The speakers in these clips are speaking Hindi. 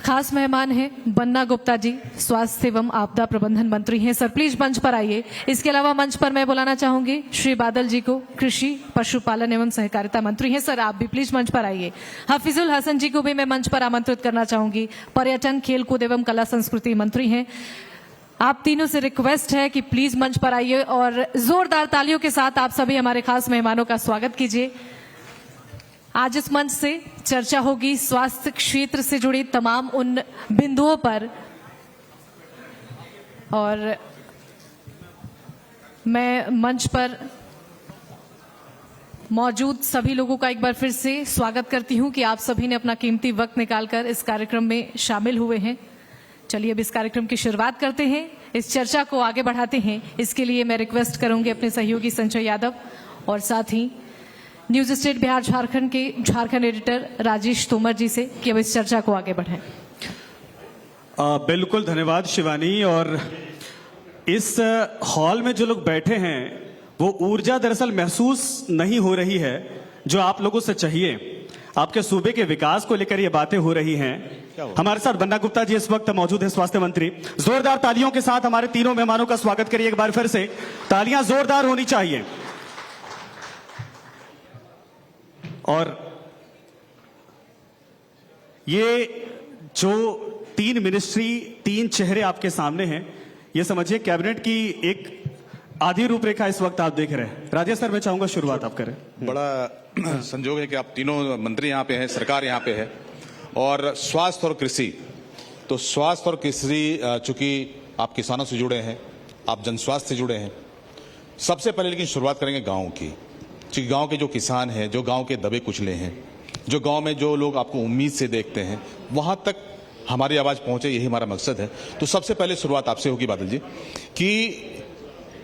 खास मेहमान हैं बन्ना गुप्ता जी, स्वास्थ्य एवं आपदा प्रबंधन मंत्री हैं। सर प्लीज मंच पर आइए। इसके अलावा मंच पर मैं बुलाना चाहूंगी श्री बादल जी को, कृषि पशुपालन एवं सहकारिता मंत्री हैं। सर आप भी प्लीज मंच पर आइए। हफीजुल हसन जी को भी मैं मंच पर आमंत्रित करना चाहूंगी, पर्यटन खेलकूद एवं कला संस्कृति मंत्री हैं। आप तीनों से रिक्वेस्ट है कि प्लीज मंच पर आइए और जोरदार तालियों के साथ आप सभी हमारे खास मेहमानों का स्वागत कीजिए। आज इस मंच से चर्चा होगी स्वास्थ्य क्षेत्र से जुड़ी तमाम उन बिंदुओं पर, और मैं मंच पर मौजूद सभी लोगों का एक बार फिर से स्वागत करती हूं कि आप सभी ने अपना कीमती वक्त निकालकर इस कार्यक्रम में शामिल हुए हैं। चलिए अब इस कार्यक्रम की शुरुआत करते हैं, इस चर्चा को आगे बढ़ाते हैं। इसके लिए मैं रिक्वेस्ट करूंगी अपने सहयोगी संजय यादव और साथ ही न्यूज स्टेट बिहार झारखंड के झारखंड एडिटर राजेश तोमर जी से कि अब इस चर्चा को आगे बढ़ाएं। बिल्कुल धन्यवाद शिवानी। और इस हॉल में जो लोग बैठे हैं वो ऊर्जा दरअसल महसूस नहीं हो रही है जो आप लोगों से चाहिए। आपके सूबे के विकास को लेकर ये बातें हो रही हैं। हमारे साथ बन्ना गुप्ता जी इस वक्त मौजूद है, स्वास्थ्य मंत्री। जोरदार तालियों के साथ हमारे तीनों मेहमानों का स्वागत करिए एक बार फिर से। तालियां जोरदार होनी चाहिए। और ये जो तीन मिनिस्ट्री, तीन चेहरे आपके सामने हैं, ये समझिए कैबिनेट की एक आधी रूपरेखा इस वक्त आप देख रहे हैं। राजेश सर मैं चाहूंगा शुरुआत आप करें। बड़ा संजोग है कि आप तीनों मंत्री यहाँ पे हैं, सरकार यहाँ पे है। और स्वास्थ्य और कृषि, तो स्वास्थ्य और कृषि चूंकि आप किसानों से जुड़े हैं, आप जन स्वास्थ्य से जुड़े हैं। सबसे पहले लेकिन शुरुआत करेंगे गाँव की, क्योंकि गाँव के जो किसान हैं, जो गाँव के दबे कुचले हैं, जो गाँव में जो लोग आपको उम्मीद से देखते हैं, वहाँ तक हमारी आवाज़ पहुँचे, यही हमारा मकसद है। तो सबसे पहले शुरुआत आपसे होगी बादल जी कि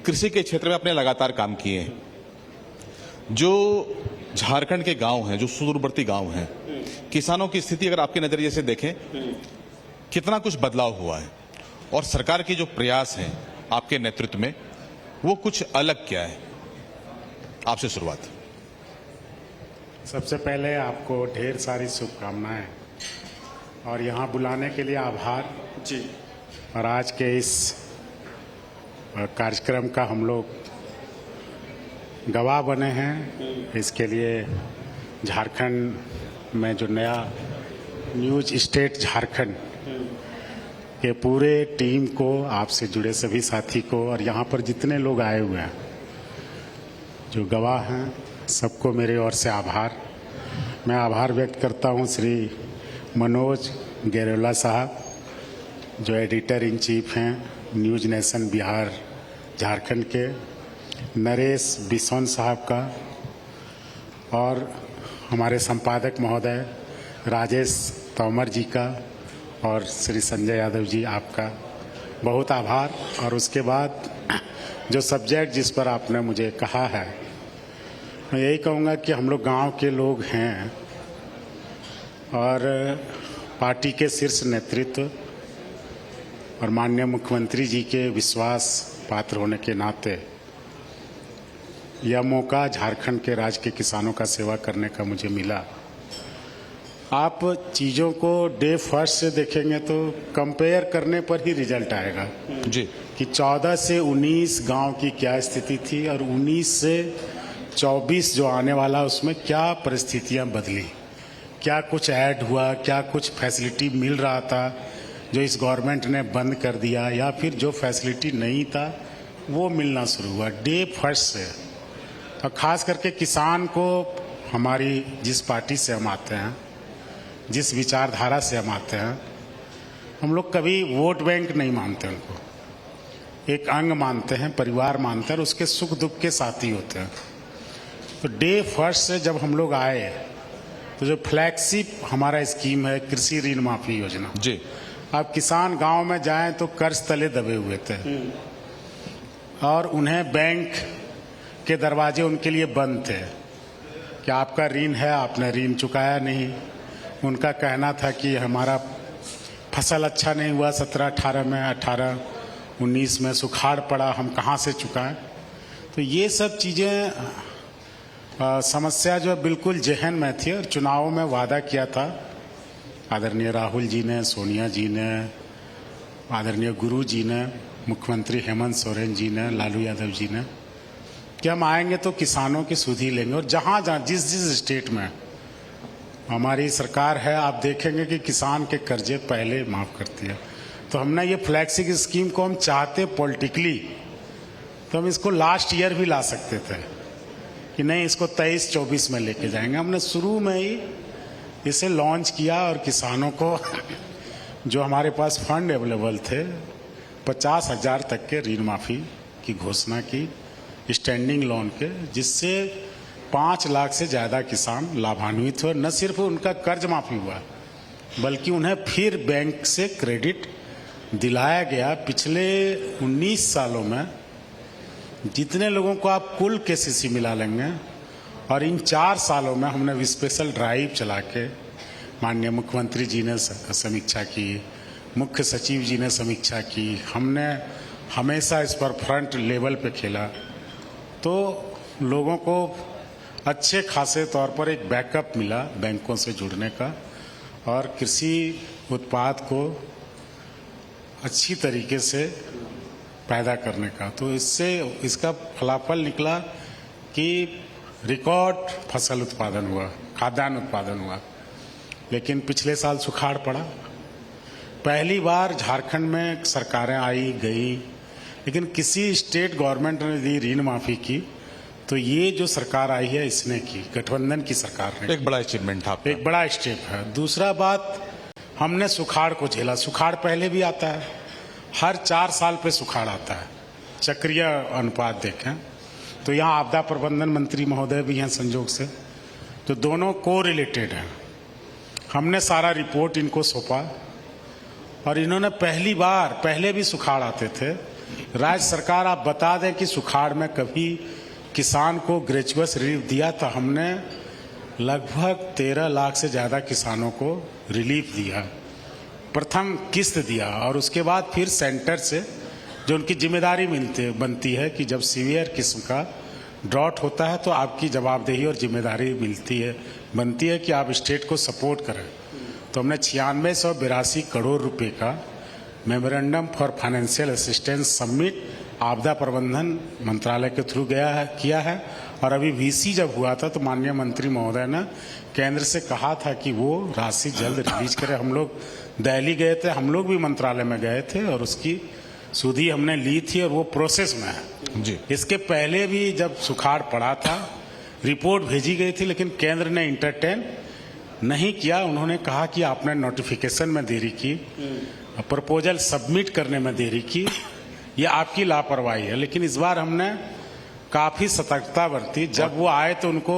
कृषि के क्षेत्र में आपने लगातार काम किए हैं। जो झारखंड के गांव हैं, जो सुदूरवर्ती गांव हैं, किसानों की स्थिति अगर आपके नजरिए से देखें, कितना कुछ बदलाव हुआ है और सरकार के जो प्रयास हैं आपके नेतृत्व में, वो कुछ अलग क्या है? आपसे शुरुआत। सबसे पहले आपको ढेर सारी शुभकामनाएं और यहाँ बुलाने के लिए आभार जी। और आज के इस कार्यक्रम का हम लोग गवाह बने हैं। इसके लिए झारखंड में जो नया न्यूज स्टेट झारखंड के पूरे टीम को, आपसे जुड़े सभी साथी को और यहाँ पर जितने लोग आए हुए हैं जो गवाह हैं, सबको मेरे ओर से आभार। मैं आभार व्यक्त करता हूँ श्री मनोज गेरोला साहब जो एडिटर इन चीफ हैं न्यूज नेशन बिहार झारखंड के, नरेश बिसौन साहब का, और हमारे संपादक महोदय राजेश तोमर जी का, और श्री संजय यादव जी आपका बहुत आभार। और उसके बाद जो सब्जेक्ट जिस पर आपने मुझे कहा है, मैं यही कहूँगा कि हम लोग गांव के लोग हैं और पार्टी के शीर्ष नेतृत्व और माननीय मुख्यमंत्री जी के विश्वास पात्र होने के नाते यह मौका झारखंड के राज्य के किसानों का सेवा करने का मुझे मिला। आप चीज़ों को डे फर्स्ट से देखेंगे तो कंपेयर करने पर ही रिजल्ट आएगा जी कि 14 से 19 गांव की क्या स्थिति थी और 19 से 24 जो आने वाला उसमें क्या परिस्थितियां बदली, क्या कुछ ऐड हुआ, क्या कुछ फैसिलिटी मिल रहा था जो इस गवर्नमेंट ने बंद कर दिया, या फिर जो फैसिलिटी नहीं था वो मिलना शुरू हुआ डे फर्स्ट से। और ख़ास करके किसान को, हमारी जिस पार्टी से हम आते हैं, जिस विचारधारा से हम आते हैं, हम लोग कभी वोट बैंक नहीं मानते उनको, एक अंग मानते हैं, परिवार मानते हैं और उसके सुख दुख के साथी होते हैं। तो डे फर्स्ट से जब हम लोग आए तो जो फ्लैगशिप हमारा स्कीम है कृषि ऋण माफी योजना जी, अब किसान गांव में जाएं तो कर्ज तले दबे हुए थे और उन्हें बैंक के दरवाजे उनके लिए बंद थे कि आपका ऋण है, आपने ऋण चुकाया नहीं। उनका कहना था कि हमारा फसल अच्छा नहीं हुआ 17-18 में, 18-19 में सुखाड़ पड़ा, हम कहाँ से चुकाएं। तो ये सब चीज़ें समस्या जो बिल्कुल जहन में थी और चुनावों में वादा किया था आदरणीय राहुल जी ने, सोनिया जी ने, आदरणीय गुरु जी ने, मुख्यमंत्री हेमंत सोरेन जी ने, लालू यादव जी ने, कि हम आएंगे तो किसानों की सुध ही लेंगे। और जहाँ जहाँ जिस जिस स्टेट में हमारी सरकार है, आप देखेंगे कि किसान के कर्जे पहले माफ करती है। तो हमने ये फ्लैक्सी स्कीम को हम चाहते पॉलिटिकली तो हम इसको लास्ट ईयर भी ला सकते थे कि नहीं, इसको 23-24 में लेके जाएंगे। हमने शुरू में ही इसे लॉन्च किया और किसानों को जो हमारे पास फंड अवेलेबल थे 50,000 तक के ऋण माफी की घोषणा की, स्टैंडिंग लोन के, जिससे 5 लाख से ज़्यादा किसान लाभान्वित हुए। न सिर्फ उनका कर्ज माफी हुआ बल्कि उन्हें फिर बैंक से क्रेडिट दिलाया गया। पिछले 19 सालों में जितने लोगों को आप कुल केसीसी मिला लेंगे, और इन 4 सालों में हमने स्पेशल ड्राइव चला के माननीय मुख्यमंत्री जी ने समीक्षा की, मुख्य सचिव जी ने समीक्षा की, हमने हमेशा इस पर फ्रंट लेवल पे खेला, तो लोगों को अच्छे खासे तौर पर एक बैकअप मिला बैंकों से जुड़ने का और कृषि उत्पाद को अच्छी तरीके से पैदा करने का। तो इससे इसका फलाफल निकला कि रिकॉर्ड फसल उत्पादन हुआ, खाद्यान्न उत्पादन हुआ। लेकिन पिछले साल सुखाड़ पड़ा। पहली बार झारखंड में सरकारें आई गई, लेकिन किसी स्टेट गवर्नमेंट ने दी ऋण माफी की, तो ये जो सरकार आई है इसने की, गठबंधन की सरकार ने। एक बड़ा अचीवमेंट था आपका। एक बड़ा स्टेप है। दूसरा बात, हमने सुखाड़ को झेला। सुखाड़ पहले भी आता है, हर 4 साल पे सुखाड़ आता है। चक्रीय अनुपात देखें तो यहाँ आपदा प्रबंधन मंत्री महोदय भी हैं संजोग से, तो दोनों को रिलेटेड हैं। हमने सारा रिपोर्ट इनको सौंपा और इन्होंने पहली बार, पहले भी सुखाड़ आते थे, राज्य सरकार आप बता दें कि सुखाड़ में कभी किसान को ग्रेचुअस रिलीफ दिया, तो हमने लगभग 13 लाख से ज़्यादा किसानों को रिलीफ दिया, प्रथम किस्त दिया। और उसके बाद फिर सेंटर से जो उनकी जिम्मेदारी बनती है कि जब सीवियर किस्म का ड्रॉट होता है तो आपकी जवाबदेही और जिम्मेदारी बनती है कि आप स्टेट को सपोर्ट करें। तो हमने 9682 करोड़ रुपए का memorandum for financial assistance submit आपदा प्रबंधन मंत्रालय के थ्रू किया है। और अभी वीसी जब हुआ था तो माननीय मंत्री महोदय ने केंद्र से कहा था कि वो राशि जल्द रिलीज करें। हम लोग दिल्ली गए थे, हम लोग भी मंत्रालय में गए थे और उसकी सुधि हमने ली थी और वो प्रोसेस में है जी। इसके पहले भी जब सुखाड़ पड़ा था रिपोर्ट भेजी गई थी, लेकिन केंद्र ने इंटरटेन नहीं किया। उन्होंने कहा कि आपने नोटिफिकेशन में देरी की, प्रपोजल सबमिट करने में देरी की, ये आपकी लापरवाही है। लेकिन इस बार हमने काफी सतर्कता बरती। जब वो आए तो उनको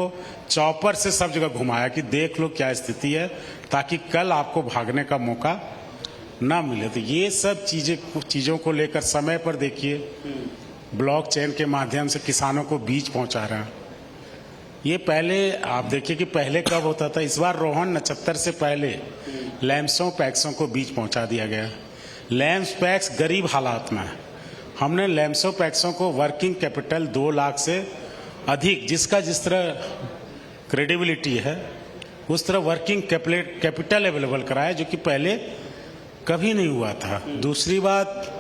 चौपर से सब जगह घुमाया कि देख लो क्या स्थिति है, ताकि कल आपको भागने का मौका ना मिले। तो ये सब चीजों को लेकर समय पर देखिए, ब्लॉकचेन के माध्यम से किसानों को बीज पहुंचा रहे हैं। ये पहले आप देखिए कि पहले कब होता था, इस बार रोहन 79 से पहले लैम्सों पैक्सों को बीज पहुंचा दिया गया। लैम्स पैक्स गरीब हालात में, हमने लैम्सों पैक्सों को वर्किंग कैपिटल 2 लाख से अधिक, जिसका जिस तरह क्रेडिबिलिटी है उस तरह वर्किंग कैपिटल अवेलेबल कराया, जो कि पहले कभी नहीं हुआ था। दूसरी बात,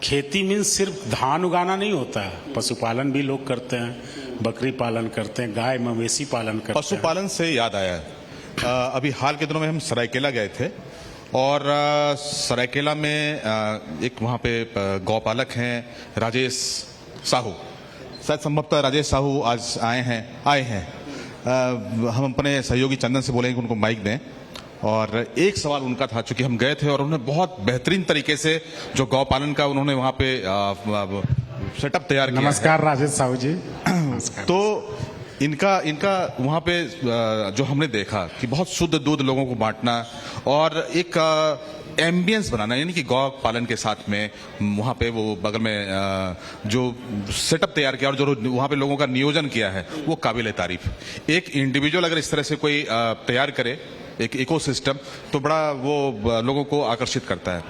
खेती मीन्स सिर्फ धान उगाना नहीं होता है, पशुपालन भी लोग करते हैं, बकरी पालन करते हैं, गाय मवेशी पालन करते हैं। पशुपालन से याद आया, अभी हाल के दिनों में हम सरायकेला गए थे और सरायकेला में एक वहाँ पे गौपालक हैं राजेश साहू, शायद संभवतः राजेश साहू आज आए हैं। हम अपने सहयोगी चंदन से बोलेंगे कि उनको माइक दें। और एक सवाल उनका था, चूंकि हम गए थे और उन्होंने बहुत बेहतरीन तरीके से जो गौपालन का उन्होंने वहाँ पे सेटअप तैयार किया। नमस्कार राजेश साहू जी। नमस्कार। तो इनका वहाँ पे जो हमने देखा कि बहुत शुद्ध दूध लोगों को बांटना और एक एम्बियंस बनाना, यानी कि गौ पालन के साथ में वहाँ पे वो बगल में जो सेटअप तैयार किया और जो वहाँ पे लोगों का नियोजन किया है वो काबिल तारीफ। एक इंडिविजुअल अगर इस तरह से कोई तैयार करे एक इकोसिस्टम, तो बड़ा वो लोगों को आकर्षित करता है।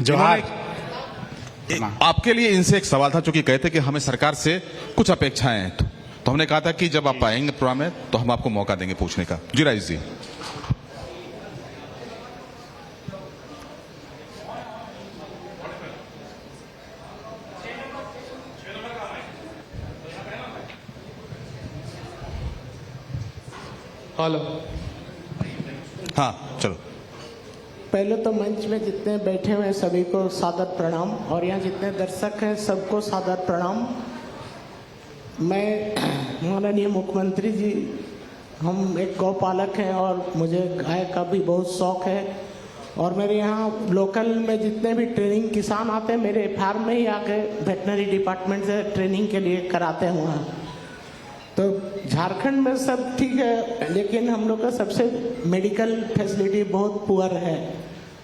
जोहार। आपके लिए इनसे एक सवाल था, चूंकि कहते कि हमें सरकार से कुछ अपेक्षाएं हैं, तो हमने कहा था कि जब आप आएंगे प्रोग्राम में तो हम आपको मौका देंगे पूछने का। जी राइस जी। हेलो। हाँ चलो। पहले तो मंच में जितने बैठे हुए हैं सभी को सादर प्रणाम, और यहाँ जितने दर्शक हैं सबको सादर प्रणाम। मैं माननीय मुख्यमंत्री जी, हम एक गौपालक हैं और मुझे गाय का भी बहुत शौक है, और मेरे यहाँ लोकल में जितने भी ट्रेनिंग किसान आते हैं मेरे फार्म में ही आके वेटनरी डिपार्टमेंट से ट्रेनिंग के लिए कराते हुए हैं। तो झारखंड में सब ठीक है, लेकिन हम लोग का सबसे मेडिकल फैसिलिटी बहुत पुअर है।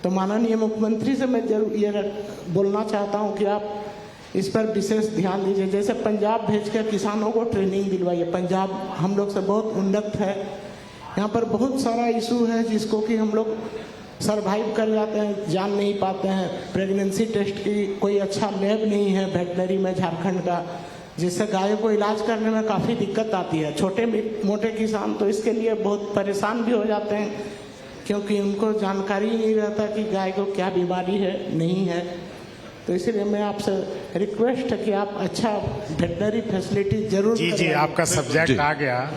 तो माननीय मुख्यमंत्री से मैं जरूर ये बोलना चाहता हूँ कि आप इस पर विशेष ध्यान दीजिए। जैसे पंजाब भेज कर किसानों को ट्रेनिंग दिलवाइए। पंजाब हम लोग से बहुत उन्नत है, यहाँ पर बहुत सारा इशू है जिसको कि हम लोग सरवाइव कर जाते हैं, जान नहीं पाते हैं। प्रेगनेंसी टेस्ट की कोई अच्छा लैब नहीं है वेटनरी में झारखंड का, जिससे गायों को इलाज करने में काफ़ी दिक्कत आती है। छोटे मोटे किसान तो इसके लिए बहुत परेशान भी हो जाते हैं, क्योंकि उनको जानकारी ही नहीं रहता कि गाय को क्या बीमारी है नहीं है। तो इसलिए मैं आपसे रिक्वेस्ट है कि आप अच्छा वेटनरी फैसिलिटी जरूर जी करवाइए। आपका सब्जेक्ट आ गया।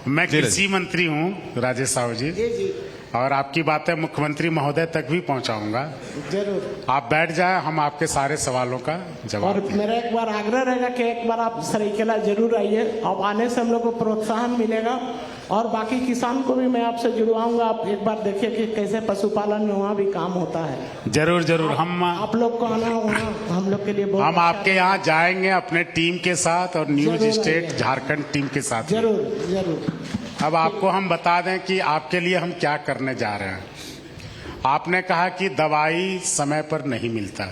मैं जी, कृषि मंत्री हूँ राजेश साहू जी, जी और आपकी बातें मुख्यमंत्री महोदय तक भी पहुँचाऊंगा। जरूर। आप बैठ जाए, हम आपके सारे सवालों का जवाब और देंगे। मेरा एक बार आग्रह रहेगा कि एक बार आप सरायकेला जरूर आइए, अब आने से हम लोग को प्रोत्साहन मिलेगा, और बाकी किसान को भी मैं आपसे जुड़वाऊंगा। आप एक बार देखिए कि कैसे पशुपालन में वहाँ भी काम होता है। जरूर जरूर हम आप लोग को आना वहाँ हम लोग के लिए बहुत हम अच्छा आपके यहाँ जाएंगे अपने टीम के साथ और न्यूज जरूर स्टेट आइए। झारखंड टीम के साथ। जरूर जरूर। अब आपको हम बता दें कि आपके लिए हम क्या करने जा रहे हैं। आपने कहा कि दवाई समय पर नहीं मिलता,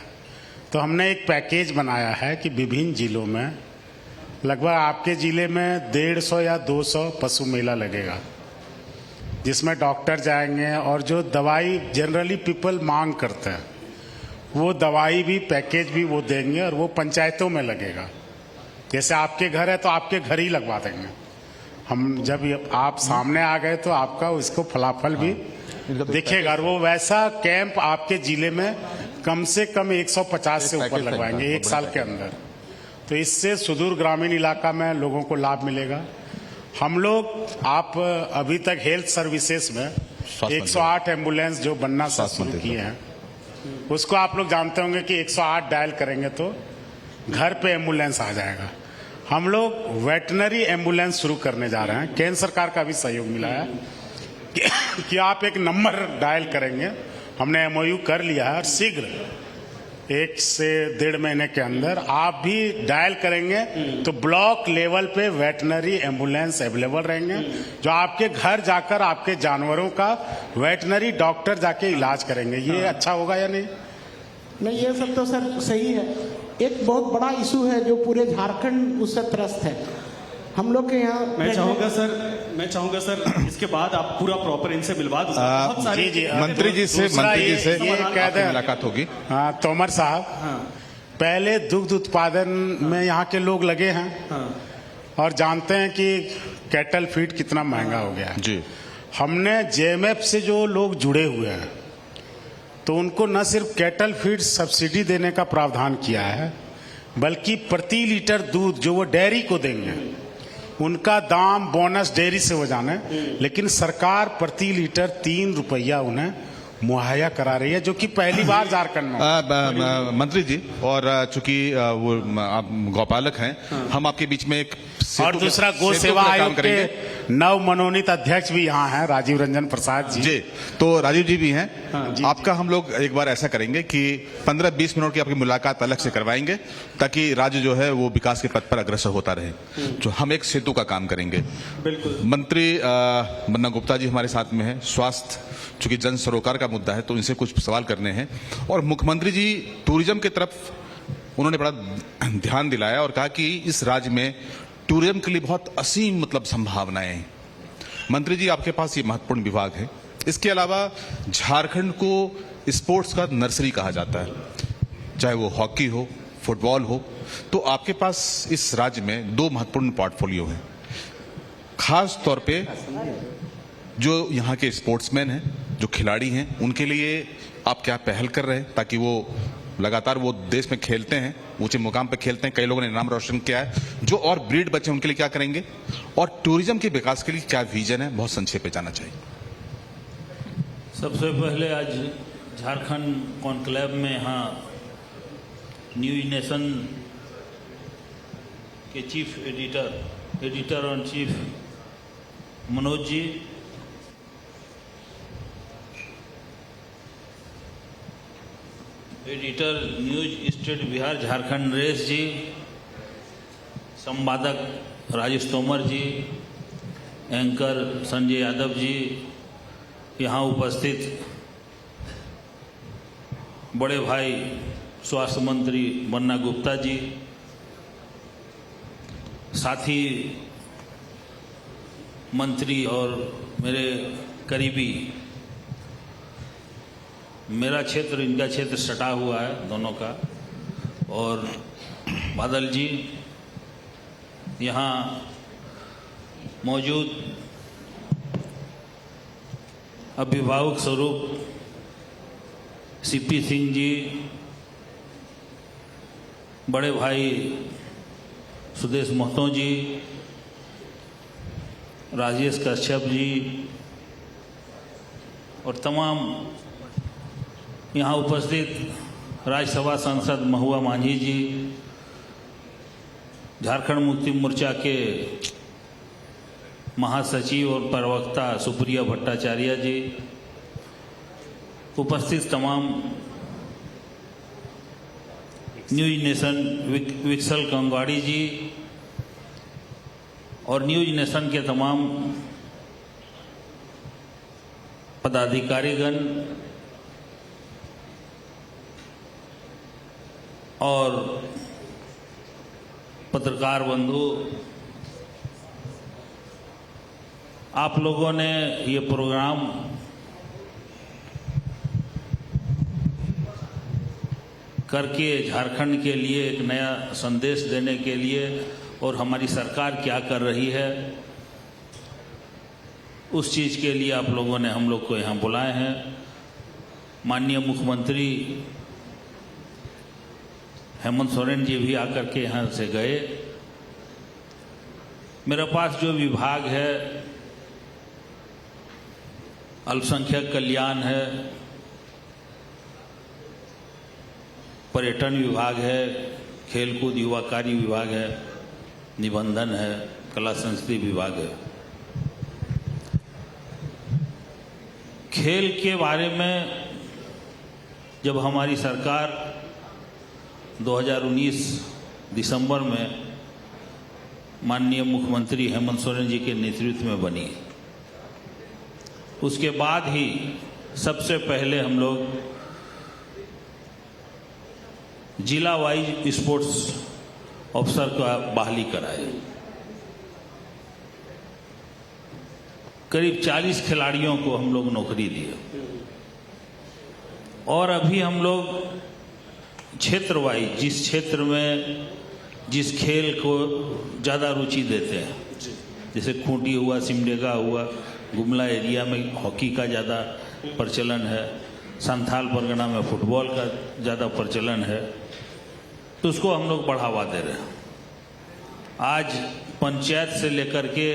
तो हमने एक पैकेज बनाया है कि विभिन्न जिलों में लगभग आपके जिले में 150 या 200 पशु मेला लगेगा, जिसमें डॉक्टर जाएंगे और जो दवाई जनरली पीपल मांग करते हैं वो दवाई भी पैकेज भी वो देंगे, और वो पंचायतों में लगेगा। जैसे आपके घर है तो आपके घर ही लगवा देंगे हम। जब आप सामने आ गए तो आपका उसको फलाफल भी दिखेगा, और वो वैसा कैंप आपके जिले में कम से कम 150 से ऊपर लगवाएंगे एक साल के अंदर। तो इससे सुदूर ग्रामीण इलाका में लोगों को लाभ मिलेगा। हम लोग आप अभी तक हेल्थ सर्विसेज में 108 एम्बुलेंस जो बनना शुरू किए हैं, उसको आप लोग जानते होंगे कि 108 डायल करेंगे तो घर पे एम्बुलेंस आ जाएगा। हम लोग वेटनरी एम्बुलेंस शुरू करने जा रहे हैं। केंद्र सरकार का भी सहयोग मिला है कि आप एक नंबर डायल करेंगे। हमने MOU कर लिया है, और शीघ्र 1 से 1.5 महीने के अंदर आप भी डायल करेंगे तो ब्लॉक लेवल पे वेटनरी एम्बुलेंस अवेलेबल रहेंगे, जो आपके घर जाकर आपके जानवरों का वेटनरी डॉक्टर जाके इलाज करेंगे। ये अच्छा होगा या नहीं? नहीं, ये सब तो सर सही है। एक बहुत बड़ा इशू है जो पूरे झारखंड उससे त्रस्त है। हम लोग के यहाँ मैं चाहूंगा सर इसके बाद आप पूरा प्रॉपर इनसे मिलवा दो। बहुत सारी मंत्री जी से ये कह दें मुलाकात होगी। हाँ, तोमर साहब, पहले दुग्ध उत्पादन में यहाँ के लोग लगे हैं, और जानते हैं कि कैटल फीड कितना महंगा हो गया है। जी, हमने JMF से जो लोग जुड़े हुए हैं तो उनको न सिर्फ कैटल फीड सब्सिडी देने का प्रावधान किया है, बल्कि प्रति लीटर दूध जो वो डेयरी को देंगे उनका दाम बोनस डेयरी से हो जाना है, लेकिन सरकार प्रति लीटर 3 रुपया उन्हें मुहैया करा रही है, जो कि पहली बार झारखंड में। मंत्री जी, और चूंकि वो आप गौपालक हैं, हम आपके बीच में एक और दूसरा गो सेवा आयोग के नव मनोनीत अध्यक्ष भी यहाँ हैं, राजीव रंजन प्रसाद जी। जी, तो राजीव जी भी हैं। आपका हम लोग एक बार ऐसा करेंगे कि 15-20 मिनट की आपकी मुलाकात अलग से करवाएंगे, ताकि राज्य जो है वो विकास के पथ पर अग्रसर होता रहे। जो हम एक सेतु का काम करेंगे। बिल्कुल। मंत्री बन्ना गुप्ता जी हमारे साथ में है। स्वास्थ्य, चूंकि जन सरोकार का मुद्दा है तो इनसे कुछ सवाल करने हैं। और मुख्यमंत्री जी टूरिज्म की तरफ उन्होंने बड़ा ध्यान दिलाया और कहा कि इस राज्य में टूरिज्म के लिए बहुत असीम मतलब संभावनाएं हैं। मंत्री जी, आपके पास ये महत्वपूर्ण विभाग है। इसके अलावा झारखंड को स्पोर्ट्स का नर्सरी कहा जाता है, चाहे वो हॉकी हो, फुटबॉल हो। तो आपके पास इस राज्य में 2 महत्वपूर्ण पोर्टफोलियो हैं। खास तौर पे जो यहाँ के स्पोर्ट्समैन हैं, जो खिलाड़ी हैं, उनके लिए आप क्या पहल कर रहे हैं ताकि वो लगातार वो देश में खेलते हैं, ऊंचे मुकाम पे खेलते हैं, कई लोगों ने नाम रोशन किया है। जो और ब्रीड बचे उनके लिए क्या करेंगे और टूरिज्म के विकास के लिए क्या विजन है, बहुत संक्षेप में जानना चाहिए। सबसे पहले आज झारखंड कॉन्क्लेव में यहाँ न्यूज नेशन के चीफ एडिटर और chief Manoj ji, editor news state Bihar Jharkhand Naresh ji, संपादक राजेश तोमर जी, एंकर संजय यादव जी, यहाँ उपस्थित बड़े भाई स्वास्थ्य मंत्री बन्ना गुप्ता जी, साथी मंत्री और मेरे करीबी, मेरा क्षेत्र इनका क्षेत्र सटा हुआ है दोनों का, और बादल जी, यहाँ मौजूद अभिभावक स्वरूप सीपी सिंह जी, बड़े भाई सुदेश महतो जी, राजेश कश्यप जी और तमाम यहाँ उपस्थित राज्यसभा सांसद महुआ मांझी जी, झारखंड मुक्ति मोर्चा के महासचिव और प्रवक्ता सुप्रिया भट्टाचार्य जी, उपस्थित तमाम न्यूज नेशन विक्सल कंगवाड़ी जी और न्यूज नेशन के तमाम पदाधिकारीगण और पत्रकार बंधु, आप लोगों ने ये प्रोग्राम करके झारखंड के लिए एक नया संदेश देने के लिए और हमारी सरकार क्या कर रही है उस चीज़ के लिए आप लोगों ने हम लोग को यहाँ बुलाए हैं। माननीय मुख्यमंत्री हेमंत सोरेन जी भी आकर के यहाँ से गए। मेरे पास जो विभाग है, अल्पसंख्यक कल्याण है, पर्यटन विभाग है, खेलकूद युवा कार्य विभाग है, निबंधन है, कला संस्कृति विभाग है। खेल के बारे में जब हमारी सरकार 2019 दिसंबर में माननीय मुख्यमंत्री हेमंत सोरेन जी के नेतृत्व में बनी, उसके बाद ही सबसे पहले हम लोग जिला वाइज स्पोर्ट्स अफसर का बहाली कराए। करीब 40 खिलाड़ियों को हम लोग नौकरी दिए और अभी हम लोग क्षेत्र वाइज जिस क्षेत्र में जिस खेल को ज़्यादा रुचि देते हैं, जैसे खूंटी हुआ, सिमडेगा हुआ, गुमला एरिया में हॉकी का ज़्यादा प्रचलन है, संथाल परगना में फुटबॉल का ज़्यादा प्रचलन है, तो उसको हम लोग बढ़ावा दे रहे हैं। आज पंचायत से लेकर के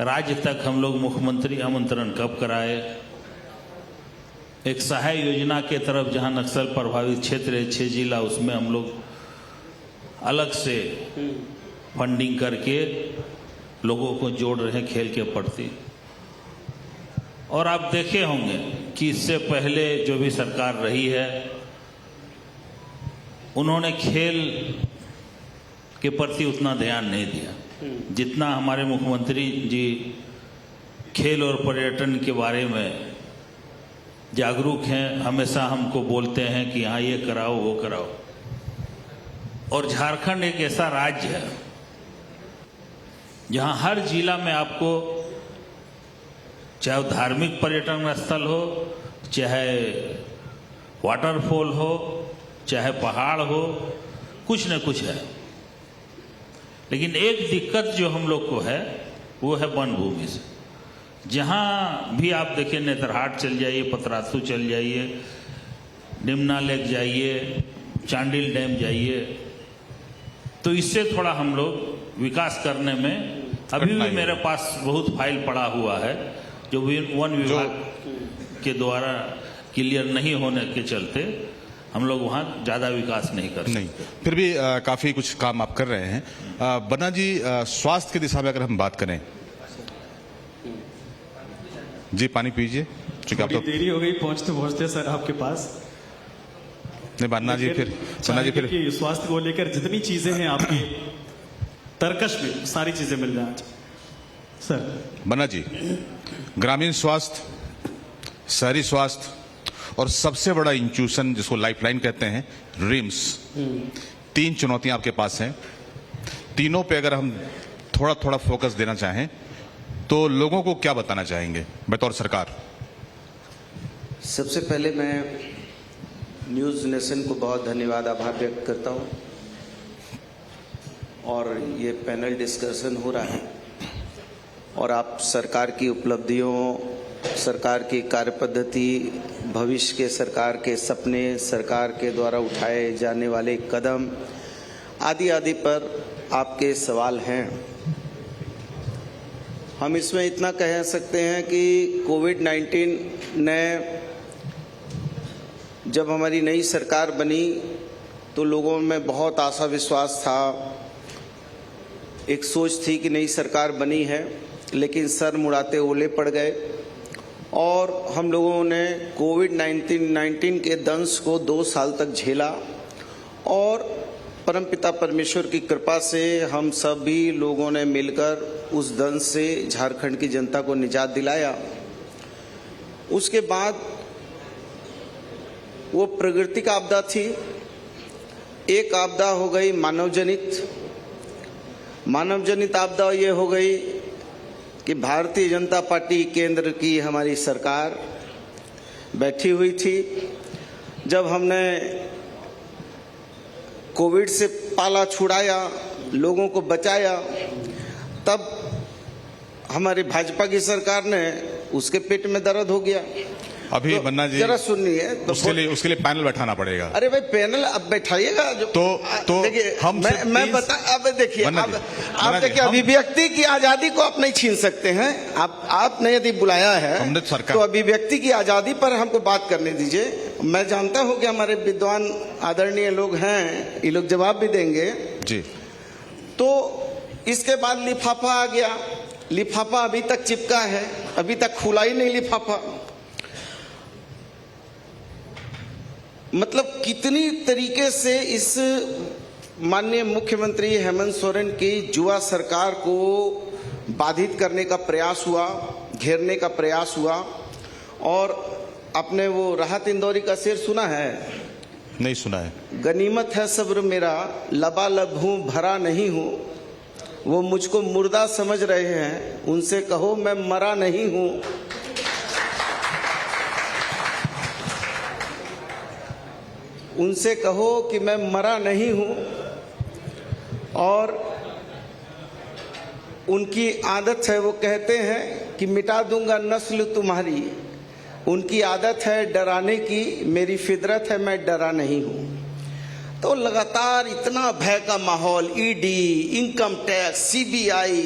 राज्य तक हम लोग मुख्यमंत्री आमंत्रण कब कराए। एक सहाय योजना के तरफ जहां नक्सल प्रभावित क्षेत्र है 6 जिला, उसमें हम लोग अलग से फंडिंग करके लोगों को जोड़ रहे हैं खेल के प्रति। और आप देखे होंगे कि इससे पहले जो भी सरकार रही है उन्होंने खेल के प्रति उतना ध्यान नहीं दिया जितना हमारे मुख्यमंत्री जी खेल और पर्यटन के बारे में जागरूक हैं। हमेशा हमको बोलते हैं कि हाँ ये कराओ वो कराओ। और झारखंड एक ऐसा राज्य है जहां हर जिला में आपको चाहे धार्मिक पर्यटन स्थल हो, चाहे वाटरफॉल हो, चाहे पहाड़ हो, कुछ न कुछ है। लेकिन एक दिक्कत जो हम लोग को है वो है वन भूमि से। जहाँ भी आप देखिए, नेतरहाट चल जाइए, पतरातू चल जाइए, निम्ना लेक जाइए, चांडिल डैम जाइए, तो इससे थोड़ा हम लोग विकास करने में अभी भी मेरे पास बहुत फाइल पड़ा हुआ है जो वन विभाग के द्वारा क्लियर नहीं होने के चलते हम लोग वहाँ ज़्यादा विकास नहीं कर सकते। नहीं, फिर भी काफी कुछ काम आप कर रहे हैं। बन्ना जी, स्वास्थ्य की दिशा में अगर हम बात करें, जी पानी पीजिए, क्योंकि आप तो देरी हो गई पहुंचते पहुंचते सर आपके पास। नहीं, बन्ना जी फिर कि स्वास्थ्य को लेकर जितनी चीजें हैं आपकी तरकश में सारी चीजें मिल जाए सर। बन्ना जी, ग्रामीण स्वास्थ्य, शहरी स्वास्थ्य और सबसे बड़ा इंस्टीट्यूशन जिसको लाइफलाइन कहते हैं, रिम्स, 3 चुनौतियां आपके पास हैं। तीनों पे अगर हम थोड़ा थोड़ा फोकस देना चाहें तो लोगों को क्या बताना चाहेंगे बतौर सरकार? सबसे पहले मैं न्यूज़ नेशन को बहुत धन्यवाद, आभार व्यक्त करता हूं। और ये पैनल डिस्कशन हो रहा है और आप सरकार की उपलब्धियों, सरकार की कार्यपद्धति, भविष्य के सरकार के सपने, सरकार के द्वारा उठाए जाने वाले कदम आदि आदि पर आपके सवाल हैं। हम इसमें इतना कह सकते हैं कि कोविड-19 ने, जब हमारी नई सरकार बनी तो लोगों में बहुत आशा विश्वास था, एक सोच थी कि नई सरकार बनी है, लेकिन सर मुड़ाते ओले पड़ गए और हम लोगों ने कोविड-19 के दंश को 2 साल तक झेला और परमपिता परमेश्वर की कृपा से हम सभी लोगों ने मिलकर उस दंश से झारखंड की जनता को निजात दिलाया। उसके बाद वो प्राकृतिक आपदा थी, एक आपदा हो गई मानवजनित आपदा ये हो गई कि भारतीय जनता पार्टी केंद्र की हमारी सरकार बैठी हुई थी। जब हमने कोविड से पाला छुड़ाया, लोगों को बचाया, तब हमारी भाजपा की सरकार ने, उसके पेट में दर्द हो गया। अभी तो बन्ना जी, जरा सुनिए तो उसके लिए पैनल बैठाना पड़ेगा। अरे भाई पैनल अब बैठाइएगा जो तो देखिए, हम मैं बता, अब देखिए, आप देखिए, अभिव्यक्ति की आजादी को आप नहीं छीन सकते हैं। आपने यदि बुलाया है तो अभिव्यक्ति की आजादी पर हमको बात करने दीजिए। मैं जानता हूं कि हमारे विद्वान आदरणीय लोग हैं, ये लोग जवाब भी देंगे जी। तो इसके बाद लिफाफा आ गया, लिफाफा अभी तक चिपका है, अभी तक खुला ही नहीं लिफाफा। मतलब कितनी तरीके से इस माननीय मुख्यमंत्री हेमंत सोरेन की युवा सरकार को बाधित करने का प्रयास हुआ, घेरने का प्रयास हुआ। और आपने वो राहत इंदौरी का शेर सुना है? नहीं सुना है। गनीमत है सब्र मेरा, लबालब हूँ भरा नहीं हूँ, वो मुझको मुर्दा समझ रहे हैं, उनसे कहो मैं मरा नहीं हूँ। उनसे कहो कि मैं मरा नहीं हूं। और उनकी आदत है, वो कहते हैं कि मिटा दूंगा नस्ल तुम्हारी। उनकी आदत है डराने की, मेरी फितरत है मैं डरा नहीं हूं। तो लगातार इतना भय का माहौल, ईडी, इनकम टैक्स, सीबीआई,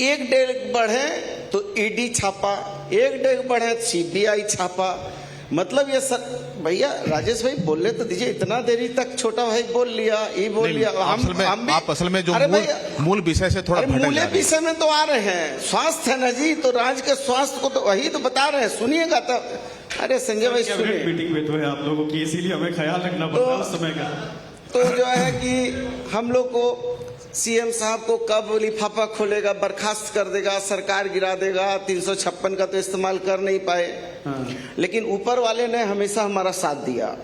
एक डेग बढ़े तो ईडी छापा, एक डेग बढ़े तो सीबीआई छापा। मतलब ये सर, भैया राजेश भाई बोलने तो दीजिए, इतना देरी तक छोटा भाई बोल लिया, ये बोल लिया। आप असल में जो मूल विषय से थोड़ा मूल विषय में तो आ रहे हैं, स्वास्थ्य है ना जी, तो राज्य के स्वास्थ्य को तो वही तो बता रहे हैं, सुनिएगा तब। अरे संजय भाई सुनिए, मीटिंग में तो है आप लोगों की, इसीलिए हमें ख्याल रखना पड़ता है उस समय का। तो जो है कि हम लोग को सीएम साहब को कब लिफाफा खोलेगा, बर्खास्त कर देगा, सरकार गिरा देगा, 356 का तो इस्तेमाल कर नहीं पाए। लेकिन ऊपर वाले ने हमेशा हमारा साथ दिया,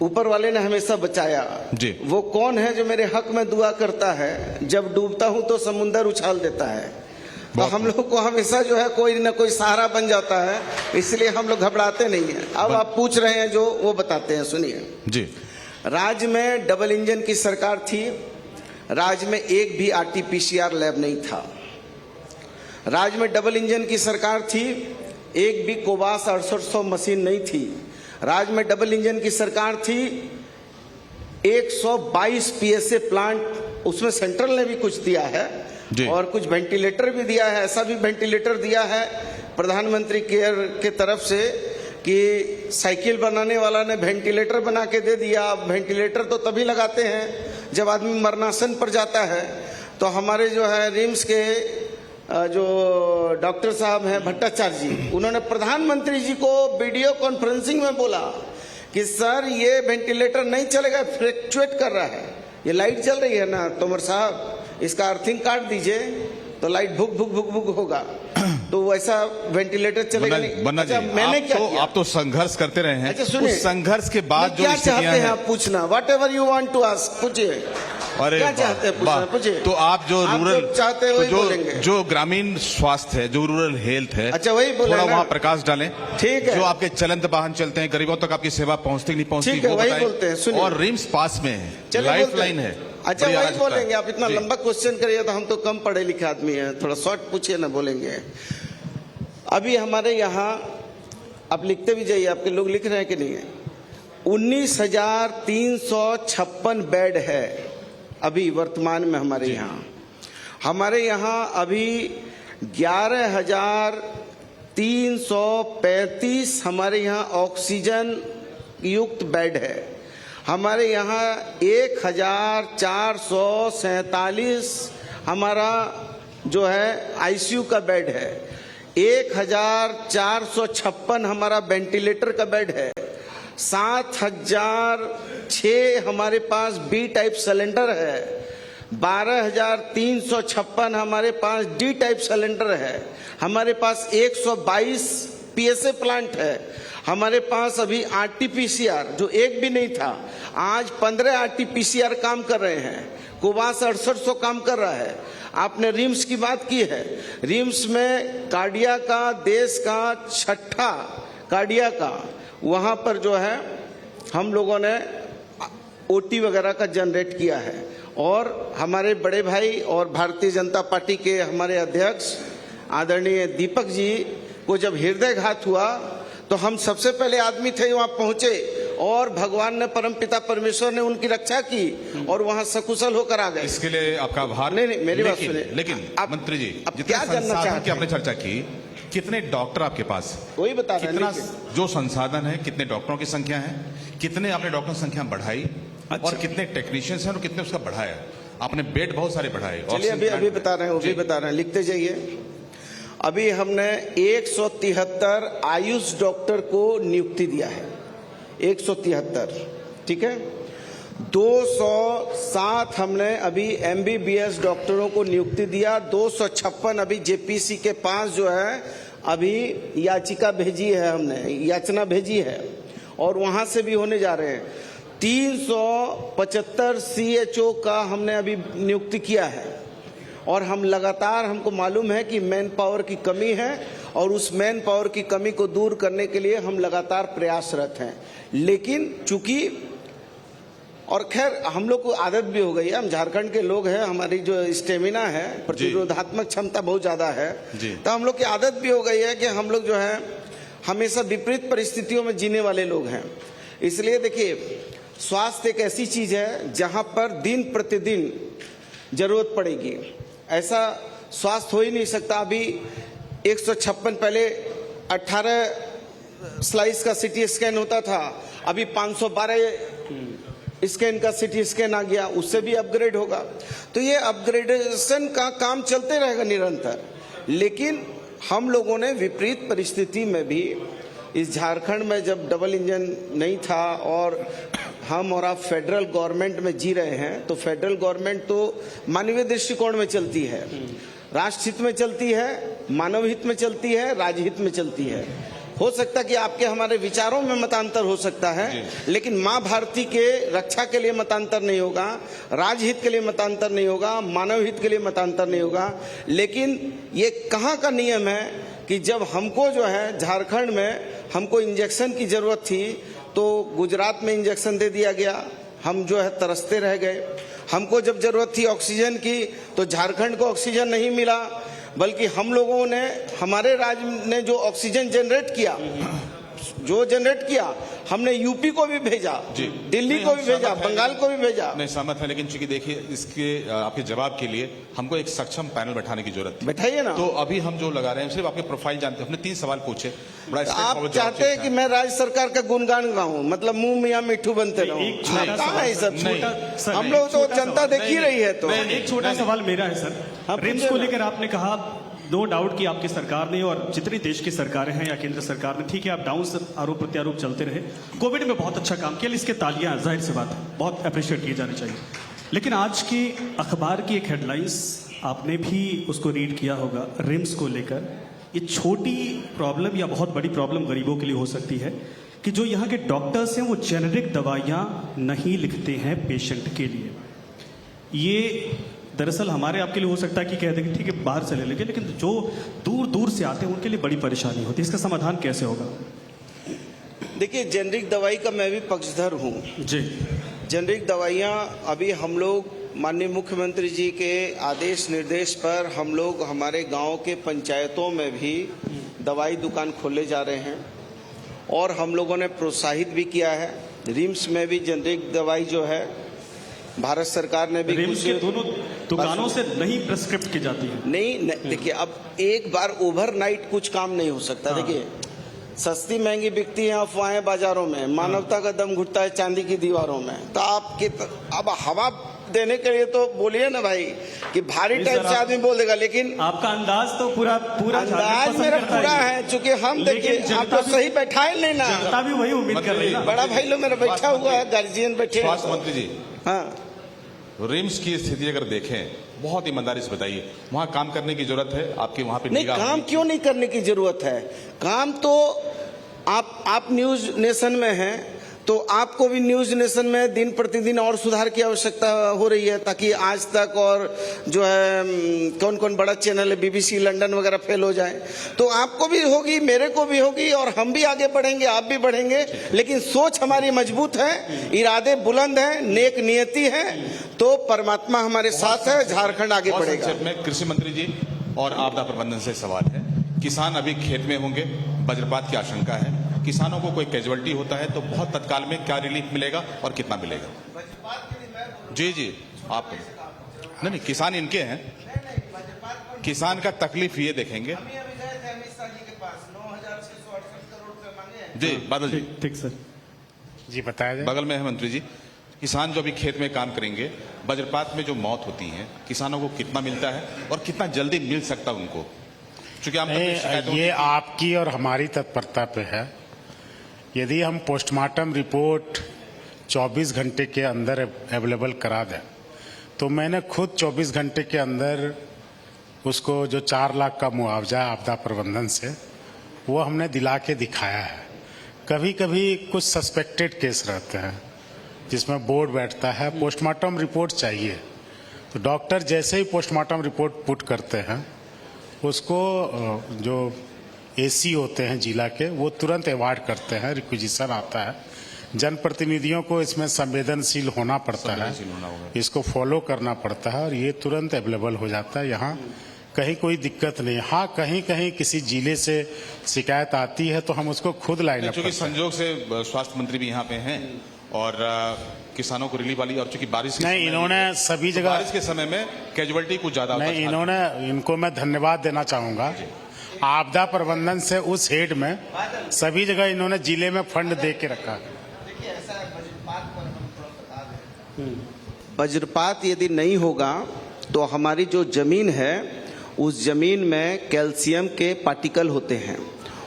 ऊपर वाले ने हमेशा बचाया जी। वो कौन है जो मेरे हक में दुआ करता है? जब डूबता हूं तो समुंदर उछाल देता है। तो हम लोग को हमेशा जो है कोई न कोई सहारा बन जाता है, इसलिए हम लोग घबराते नहीं है। अब आप पूछ रहे हैं जो, वो बताते हैं, सुनिए जी। राज्य में डबल इंजन की सरकार थी, राज्य में एक भी आरटीपीसीआर लैब नहीं था। राज्य में डबल इंजन की सरकार थी, एक भी कोवास 6800 मशीन नहीं थी। राज्य में डबल इंजन की सरकार थी, 122 पीएसए प्लांट, उसमें सेंट्रल ने भी कुछ दिया है जी। और कुछ वेंटिलेटर भी दिया है। ऐसा भी वेंटिलेटर दिया है प्रधानमंत्री केयर के तरफ से कि साइकिल बनाने वाला ने वेंटिलेटर बना के दे दिया। वेंटिलेटर तो तभी लगाते हैं जब आदमी मरणासन पर जाता है। तो हमारे जो है रिम्स के जो डॉक्टर साहब हैं भट्टाचार्य जी, उन्होंने प्रधानमंत्री जी को वीडियो कॉन्फ्रेंसिंग में बोला कि सर ये वेंटिलेटर नहीं चलेगा, फ्लक्चुएट कर रहा है। ये लाइट जल रही है ना तोमर साहब, इसका अर्थिंग काट दीजिए तो लाइट भुक भुक भुक भुक होगा, तो वैसा वेंटिलेटर चलेगा नहीं। बन्ना जी, मैंने क्या किया? आप तो संघर्ष करते रहे हैं। अच्छा सुनिए, उस संघर्ष के बाद जो क्या चाहते हैं हैं आप पूछना, whatever you want to ask, पूछिए। अरे क्या चाहते हैं पूछना, पूछिए। तो आप जो रूरल चाहते हैं वही बोलेंगे। जो ग्रामीण स्वास्थ्य है, जो रूरल हेल्थ है, अच्छा वही बोले थोड़ा ना। वहाँ प्रकाश डालें। ठीक है। जो आपके चलंत वाहन चलते हैं, गरीबों तक आपकी सेवा पहुँचती नहीं पहुँचती, ठीक है, वो वही बताएं। बोलते हैं, सुनिए। और रिम्स पास में है, चलिए लाइफ बोलते हैं। लाइन है। अच्छा बड़ी वही अराजकता है। बोलेंगे। आप इतना जी। लंबा क्वेश्चन करिए तो हम तो कम पढ़े लिखे आदमी हैं, थोड़ा शॉर्ट पूछिए ना, बोलेंगे। अभी हमारे यहाँ आप लिखते भी जाइए, आपके लोग लिख रहे हैं कि नहीं है, 19,356 बेड है अभी वर्तमान में हमारे यहाँ। हमारे यहाँ अभी 11,335 हमारे यहाँ ऑक्सीजन युक्त बेड है। हमारे यहाँ 1,447 हमारा जो है आईसीयू का बेड है। 1,456 हमारा वेंटिलेटर का बेड है। 7,006 हमारे पास बी टाइप सिलेंडर है। 12,356 हमारे पास डी टाइप सिलेंडर है। हमारे पास 122 पीएसए प्लांट है। हमारे पास अभी आरटीपीसीआर जो एक भी नहीं था, आज 15 आरटीपीसीआर काम कर रहे हैं। कोवास 6800 काम कर रहा है। आपने रिम्स की बात की है, रिम्स में कार्डिया का देश का 6ठा कार्डिया का वहां पर जो है हम लोगों ने ओटी वगैरह का जनरेट किया है। और हमारे बड़े भाई और भारतीय जनता पार्टी के हमारे अध्यक्ष आदरणीय दीपक जी को जब हृदयघात हुआ तो हम सबसे पहले आदमी थे वहां पहुंचे और भगवान ने, परमपिता परमेश्वर ने उनकी रक्षा की और वहां सकुशल होकर आ गए। इसके लिए आपका आभार। नहीं, मेरी बात सुनिए। लेकिन मंत्री जी, अब जितने क्या जानना संसाधन चाहते की आपने चर्चा की, कितने डॉक्टर आपके पास, वही बता रहे हैं। कितना लेकिन जो संसाधन है, कितने डॉक्टरों की संख्या है, कितने आपने डॉक्टरों की संख्या बढ़ाई, और कितने टेक्नीशियंस हैं और कितने उसका बढ़ाया? आपने बेड बहुत सारे बढ़ाए। चलिए अभी बता रहे हैं, वो भी बता रहे हैं, लिखते जाइए। अभी हमने 173 आयुष डॉक्टर को नियुक्ति दिया है, 173, ठीक है। 207 हमने अभी एमबीबीएस डॉक्टरों को नियुक्ति दिया। 256 अभी जेपीसी के पास जो है अभी याचिका भेजी है, हमने याचना भेजी है और वहां से भी होने जा रहे हैं। 375 सीएचओ का हमने अभी नियुक्ति किया है और हम लगातार, हमको मालूम है कि मैन पावर की कमी है और उस मैन पावर की कमी को दूर करने के लिए हम लगातार प्रयासरत हैं। लेकिन चूंकि, और खैर हम लोग को आदत भी हो गई है, हम झारखंड के लोग हैं, हमारी जो स्टेमिना है, प्रतिरोधात्मक क्षमता बहुत ज्यादा है, तो हम लोग की आदत भी हो गई है कि हम लोग जो है हमेशा विपरीत परिस्थितियों में जीने वाले लोग हैं। इसलिए देखिए, स्वास्थ्य एक ऐसी चीज है जहां पर दिन प्रतिदिन जरूरत पड़ेगी। ऐसा स्वास्थ्य हो ही नहीं सकता। अभी 156, पहले 18 स्लाइस का सिटी स्कैन होता था, अभी 512 स्कैन का सिटी स्कैन आ गया, उससे भी अपग्रेड होगा। तो ये अपग्रेडेशन का काम चलते रहेगा निरंतर। लेकिन हम लोगों ने विपरीत परिस्थिति में भी, इस झारखंड में जब डबल इंजन नहीं था और हम और आप फेडरल गवर्नमेंट में जी रहे हैं, तो फेडरल गवर्नमेंट तो मानवीय दृष्टिकोण में चलती है, राष्ट्र हित में चलती है, मानव हित में चलती है, राजहित में चलती है। हो सकता है कि आपके हमारे विचारों में मतांतर हो सकता है, लेकिन माँ भारती के रक्षा के लिए मतांतर नहीं होगा, राजहित के लिए मतांतर नहीं होगा, मानव हित के लिए मतांतर नहीं होगा। लेकिन ये कहाँ का नियम है कि जब हमको जो है झारखंड में हमको इंजेक्शन की जरूरत थी तो गुजरात में इंजेक्शन दे दिया गया, हम जो है तरसते रह गए। हमको जब जरूरत थी ऑक्सीजन की तो झारखंड को ऑक्सीजन नहीं मिला, बल्कि हम लोगों ने, हमारे राज्य ने जो ऑक्सीजन जनरेट किया, जो जनरेट किया हमने यूपी को भी भेजा, जी। दिल्ली नहीं, को हम भी भेजा, सहमत हैं, बंगाल को भी भेजा। नहीं सहमत है, लेकिन चूंकि देखिए इसके आपके जवाब के लिए हमको एक सक्षम पैनल बैठाने की जरूरत है। बैठाइए ना। तो अभी हम जो लगा रहे हैं सिर्फ आपके प्रोफाइल जानते हैं। हमने 3 सवाल पूछे, बड़ा तो आप चाहते हैं कि मैं राज्य सरकार का गुणगान गाऊं, मतलब मुंह मियां मिठू बनते रहूं? एक छोटा कहाँ है ये सब? सर, हम एक लोग तो छोटा जनता सवाल। देख ही रही है। तो एक छोटा सवाल मेरा है सर, हाँ, रिम्स पूछिए को ना। लेकर आपने कहा नो डाउट कि आपकी सरकार ने और जितनी देश की सरकारें हैं या केंद्र सरकार ने, ठीक है, आप डाउन से आरोप प्रत्यारोप चलते रहे, कोविड में बहुत अच्छा काम किया, इसके तालियां जाहिर सी बात है बहुत अप्रिशिएट की जानी चाहिए। लेकिन आज के अखबार की एक हेडलाइंस आपने भी उसको रीड किया होगा, रिम्स को लेकर ये छोटी प्रॉब्लम या बहुत बड़ी प्रॉब्लम गरीबों के लिए हो सकती है कि जो यहाँ के डॉक्टर्स हैं वो जेनेरिक दवाइयाँ नहीं लिखते हैं पेशेंट के लिए। ये दरअसल हमारे आपके लिए हो सकता है कि कह देंगे ठीक है बाहर से ले लेंगे, लेकिन जो दूर दूर से आते हैं उनके लिए बड़ी परेशानी होती है। इसका समाधान कैसे होगा? देखिए, जेनरिक दवाई का मैं भी पक्षधर हूँ जी। जेनरिक दवाइयाँ अभी हम लोग माननीय मुख्यमंत्री जी के आदेश निर्देश पर हम लोग हमारे गांव के पंचायतों में भी दवाई दुकान खोले जा रहे हैं और हम लोगों ने प्रोत्साहित भी किया है। रिम्स में भी जेनरिक दवाई जो है भारत सरकार ने भी रिम्स के दोनों दुकानों से नहीं प्रेस्क्रिप्ट की जाती है। नहीं, देखिए अब एक बार ओवरनाइट कुछ काम नहीं हो सकता। देखिए सस्ती महंगी बिकती है अफवाहें बाजारों में, मानवता का दम घुटता है चांदी की दीवारों में। तो आपके अब हवा देने के लिए तो बोलिए ना भाई कि भारी टाइप से आदमी बोल देगा, लेकिन आपका अंदाज तो पूरा अंदाज मेरा पूरा है। चूंकि हम देखिए आप तो सही बैठाए नहीं ना, जनता भी वही उम्मीद कर रही है। बड़ा भाई लोग मेरा बैठा हुआ है, गार्जियन बैठे हैं। स्वास्थ्य मंत्री जी, हाँ, रिम्स की स्थिति अगर देखें, बहुत ईमानदारी से बताइए, वहां काम करने की जरूरत है आपकी? वहां पे नहीं, निगाह काम क्यों नहीं करने की जरूरत है? काम तो आप न्यूज नेशन में हैं, तो आपको भी न्यूज नेशन में दिन प्रतिदिन और सुधार की आवश्यकता हो रही है, ताकि आज तक और जो है कौन कौन बड़ा चैनल है, BBC लंदन वगैरह फेल हो जाए। तो आपको भी होगी, मेरे को भी होगी, और हम भी आगे बढ़ेंगे, आप भी बढ़ेंगे। लेकिन सोच हमारी मजबूत है, इरादे बुलंद हैं, नेक नियति है, तो परमात्मा हमारे साथ है, झारखंड आगे बढ़ेगा। संक्षेप में कृषि मंत्री जी और आपदा प्रबंधन से सवाल है, किसान अभी खेत में होंगे, वज्रपात की आशंका है, किसानों को कोई कैजुअलिटी होता है तो बहुत तत्काल में क्या रिलीफ मिलेगा और कितना मिलेगा? जी आप नहीं, किसान इनके हैं, किसान का तकलीफ ये देखेंगे। जी बादल जी, ठीक सर जी बताया जाए। बगल में है मंत्री जी। किसान जो अभी खेत में काम करेंगे, वज्रपात में जो मौत होती है, किसानों को कितना मिलता है और कितना जल्दी मिल सकता है उनको? क्योंकि हम ये आपकी और हमारी तत्परता पे है। यदि हम पोस्टमार्टम रिपोर्ट 24 घंटे के अंदर अवेलेबल करा दें, तो मैंने खुद 24 घंटे के अंदर उसको जो 4 लाख का मुआवजा आपदा प्रबंधन से, वो हमने दिला के दिखाया है। कभी कभी कुछ सस्पेक्टेड केस रहते हैं जिसमें बोर्ड बैठता है, पोस्टमार्टम रिपोर्ट चाहिए, तो डॉक्टर जैसे ही पोस्टमार्टम रिपोर्ट पुट करते हैं, उसको जो AC होते हैं जिला के, वो तुरंत अवार्ड करते हैं, रिक्विजिशन आता है। जनप्रतिनिधियों को इसमें संवेदनशील होना पड़ता है, इसको फॉलो करना पड़ता है, और ये तुरंत अवेलेबल हो जाता है। यहाँ कहीं कोई दिक्कत नहीं। हाँ, कहीं कहीं किसी जिले से शिकायत आती है तो हम उसको खुद लाइन अप करते हैं। संजोग से स्वास्थ्य मंत्री भी यहाँ पे हैं और किसानों को रिलीफ वाली, और चूंकि बारिश के नहीं, इन्होंने सभी जगह, बारिश के समय में कैजुअलिटी कुछ ज्यादा होता है। इनको मैं धन्यवाद देना चाहूंगा। आपदा प्रबंधन से उस हेड में सभी जगह इन्होंने जिले में फंड दे के रखा। वज्रपात यदि नहीं होगा तो हमारी जो जमीन है उस जमीन में कैल्शियम के पार्टिकल होते हैं,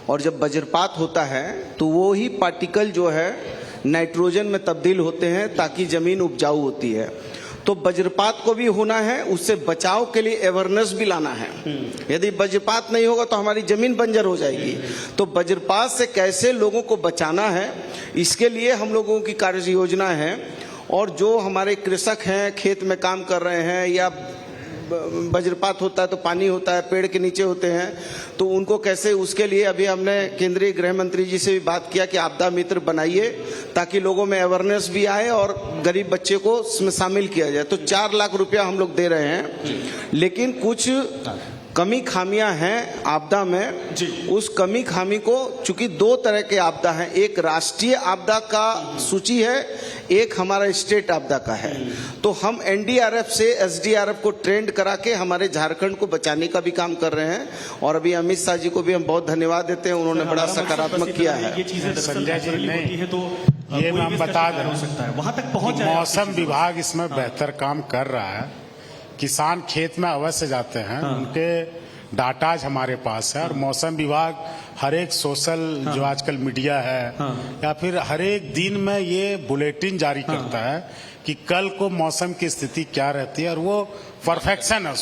और जब वज्रपात होता है तो वो ही पार्टिकल जो है नाइट्रोजन में तब्दील होते हैं, ताकि जमीन उपजाऊ होती है। तो वज्रपात को भी होना है, उससे बचाव के लिए अवेयरनेस भी लाना है। यदि वज्रपात नहीं होगा तो हमारी जमीन बंजर हो जाएगी। तो वज्रपात से कैसे लोगों को बचाना है, इसके लिए हम लोगों की कार्य योजना है। और जो हमारे कृषक हैं, खेत में काम कर रहे हैं, या वज्रपात होता है तो पानी होता है, पेड़ के नीचे होते हैं, तो उनको कैसे, उसके लिए अभी हमने केंद्रीय गृह मंत्री जी से भी बात किया कि आपदा मित्र बनाइए, ताकि लोगों में अवेयरनेस भी आए और गरीब बच्चे को इसमें शामिल किया जाए। तो 4 लाख रुपया हम लोग दे रहे हैं, लेकिन कुछ कमी खामियां हैं आपदा में, उस कमी खामी को, चूंकि दो तरह के आपदा हैं, एक राष्ट्रीय आपदा का सूची है, एक हमारा स्टेट आपदा का है। तो हम एनडीआरएफ से एसडीआरएफ को ट्रेंड करा के हमारे झारखंड को बचाने का भी काम कर रहे हैं। और अभी अमित शाह जी को भी हम बहुत धन्यवाद देते हैं, उन्होंने बड़ा सकारात्मक किया है। ये चीजें संजय जी होती है तो ये हम बता दें, हो सकता है वहां तक पहुंच जाए। मौसम विभाग इसमें बेहतर काम कर रहा है। किसान खेत में अवश्य जाते हैं, उनके डाटाज हमारे पास है, और मौसम विभाग हर एक सोशल जो आजकल मीडिया है या फिर हर एक दिन में ये बुलेटिन जारी करता है कि कल को मौसम की स्थिति क्या रहती है, और वो परफेक्शन है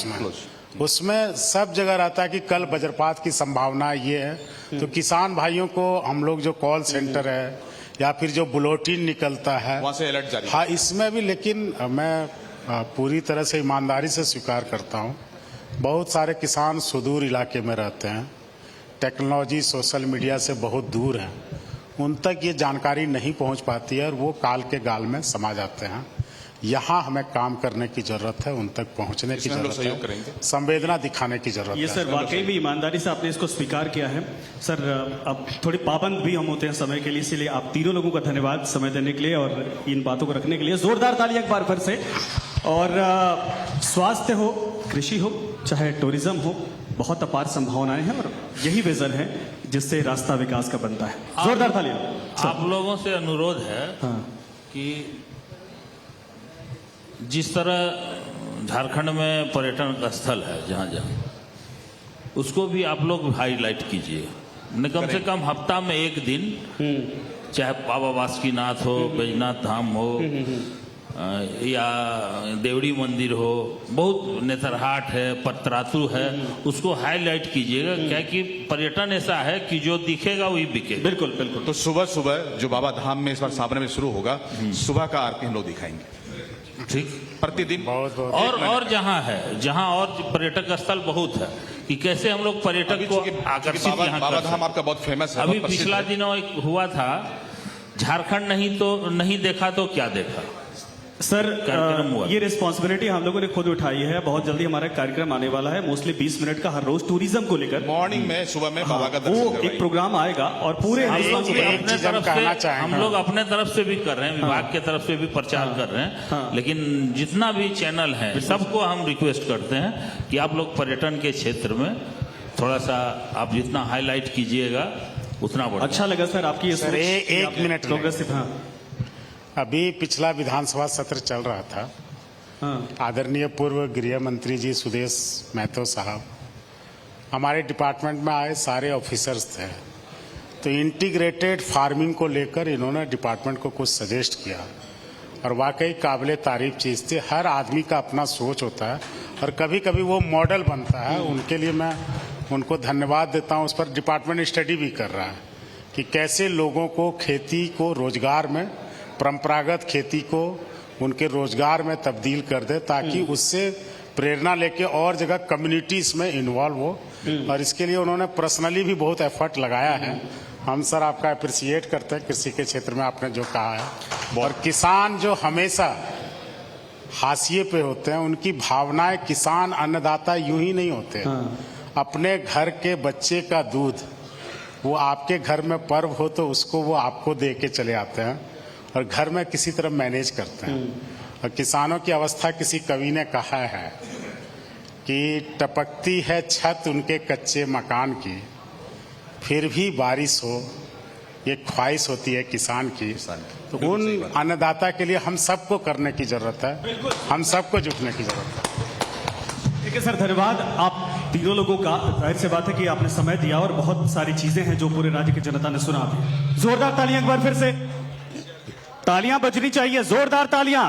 उसमें सब जगह रहता है कि कल वज्रपात की संभावना ये है। तो किसान भाइयों को हम लोग जो कॉल सेंटर है या फिर जो बुलेटिन निकलता है वहां से अलर्ट जारी, हाँ, इसमें भी, लेकिन मैं पूरी तरह से ईमानदारी से स्वीकार करता हूँ, बहुत सारे किसान सुदूर इलाके में रहते हैं, टेक्नोलॉजी सोशल मीडिया से बहुत दूर हैं, उन तक ये जानकारी नहीं पहुंच पाती है और वो काल के गाल में समा जाते हैं। यहाँ हमें काम करने की जरूरत है, उन तक पहुंचने की जरूरत है, संवेदना दिखाने की जरूरत है। ये सर वाकई में ईमानदारी से आपने इसको स्वीकार किया है। सर अब थोड़ी पाबंद भी हम होते हैं समय के लिए, इसीलिए आप तीनों लोगों का धन्यवाद समय देने के लिए और इन बातों को रखने के लिए। जोरदार तालियां एक बार फिर से। और स्वास्थ्य हो, कृषि हो, चाहे टूरिज्म हो, बहुत अपार संभावनाएं हैं और यही विजन है जिससे रास्ता विकास का बनता है। जोरदार तालियां। आप लोगों से अनुरोध है कि जिस तरह झारखंड में पर्यटन का स्थल है जहाँ जहाँ, उसको भी आप लोग हाईलाइट कीजिए। कम से कम हफ्ता में एक दिन, चाहे बाबा बासुकीनाथ हो, बैजनाथ धाम हो, या देवड़ी मंदिर हो, बहुत नेतरहाट है, पतरातू है, उसको हाईलाइट कीजिएगा। क्या कि पर्यटन ऐसा है कि जो दिखेगा वही बिकेगा। बिल्कुल बिल्कुल। तो सुबह सुबह जो बाबा धाम में इस बार सावन में शुरू होगा, सुबह का आरती हम लोग दिखाएंगे, ठीक, प्रतिदिन। और जहाँ है, जहाँ और पर्यटक स्थल बहुत है कि कैसे हम लोग पर्यटक को आकर्षित यहाँ बाबा कर धाम आपका बहुत फेमस है। अभी पिछला दिनों एक हुआ था, झारखंड नहीं देखा तो क्या देखा सर। कार्यक्रम हुआ। ये रिस्पॉन्सिबिलिटी हम लोगों ने खुद उठाई है। बहुत जल्दी हमारा कार्यक्रम आने वाला है, मोस्टली 20 मिनट का हर रोज टूरिज्म को लेकर। मॉर्निंग में, सुबह में बाबा का वो दर्शन एक करवाएंगे। प्रोग्राम आएगा और पूरे हम लोग हिंदुस्तान को अपने तरफ से, हम लोग अपने तरफ से भी कर रहे हैं, विभाग के तरफ से भी प्रचार कर रहे हैं, लेकिन जितना भी चैनल है सबको हम रिक्वेस्ट करते हैं कि आप लोग पर्यटन के क्षेत्र में थोड़ा सा आप जितना हाईलाइट कीजिएगा उतना बढ़िया। अच्छा लगा सर आपकी ये सर, एक मिनट प्रोग्रेसिव। हाँ, अभी पिछला विधानसभा सत्र चल रहा था। आदरणीय पूर्व गृह मंत्री जी सुदेश महतो साहब हमारे डिपार्टमेंट में आए, सारे ऑफिसर्स थे, तो इंटीग्रेटेड फार्मिंग को लेकर इन्होंने डिपार्टमेंट को कुछ सजेस्ट किया और वाकई काबिले तारीफ चीज़ थी। हर आदमी का अपना सोच होता है और कभी कभी वो मॉडल बनता है, उनके लिए मैं उनको धन्यवाद देता हूँ। उस पर डिपार्टमेंट स्टडी भी कर रहा है कि कैसे लोगों को खेती को रोजगार में, परंपरागत खेती को उनके रोजगार में तब्दील कर दे, ताकि उससे प्रेरणा लेके और जगह कम्युनिटीज में इन्वॉल्व हो। और इसके लिए उन्होंने पर्सनली भी बहुत एफर्ट लगाया है। हम सर आपका अप्रिसिएट करते हैं कृषि के क्षेत्र में आपने जो कहा है। और किसान जो हमेशा हाशिए पे होते हैं, उनकी भावनाएं, किसान अन्नदाता यूं ही नहीं होते। अपने घर के बच्चे का दूध, वो आपके घर में पर्व हो तो उसको वो आपको दे के चले आते हैं और घर में किसी तरह मैनेज करते हैं। और किसानों की अवस्था, किसी कवि ने कहा है कि टपकती है छत उनके कच्चे मकान की, फिर भी बारिश हो, ये ख्वाहिश होती है किसान की। तो उन अन्नदाता के लिए हम सबको करने की जरूरत है, हम सबको जुटने की जरूरत है। ठीक है सर, धन्यवाद आप तीनों लोगों का। जाहिर सी बात है कि आपने समय दिया और बहुत सारी चीजें हैं जो पूरे राज्य की जनता ने सुना भी। जोरदार तालियां एक बार फिर से, तालियां बजनी चाहिए, जोरदार तालियां।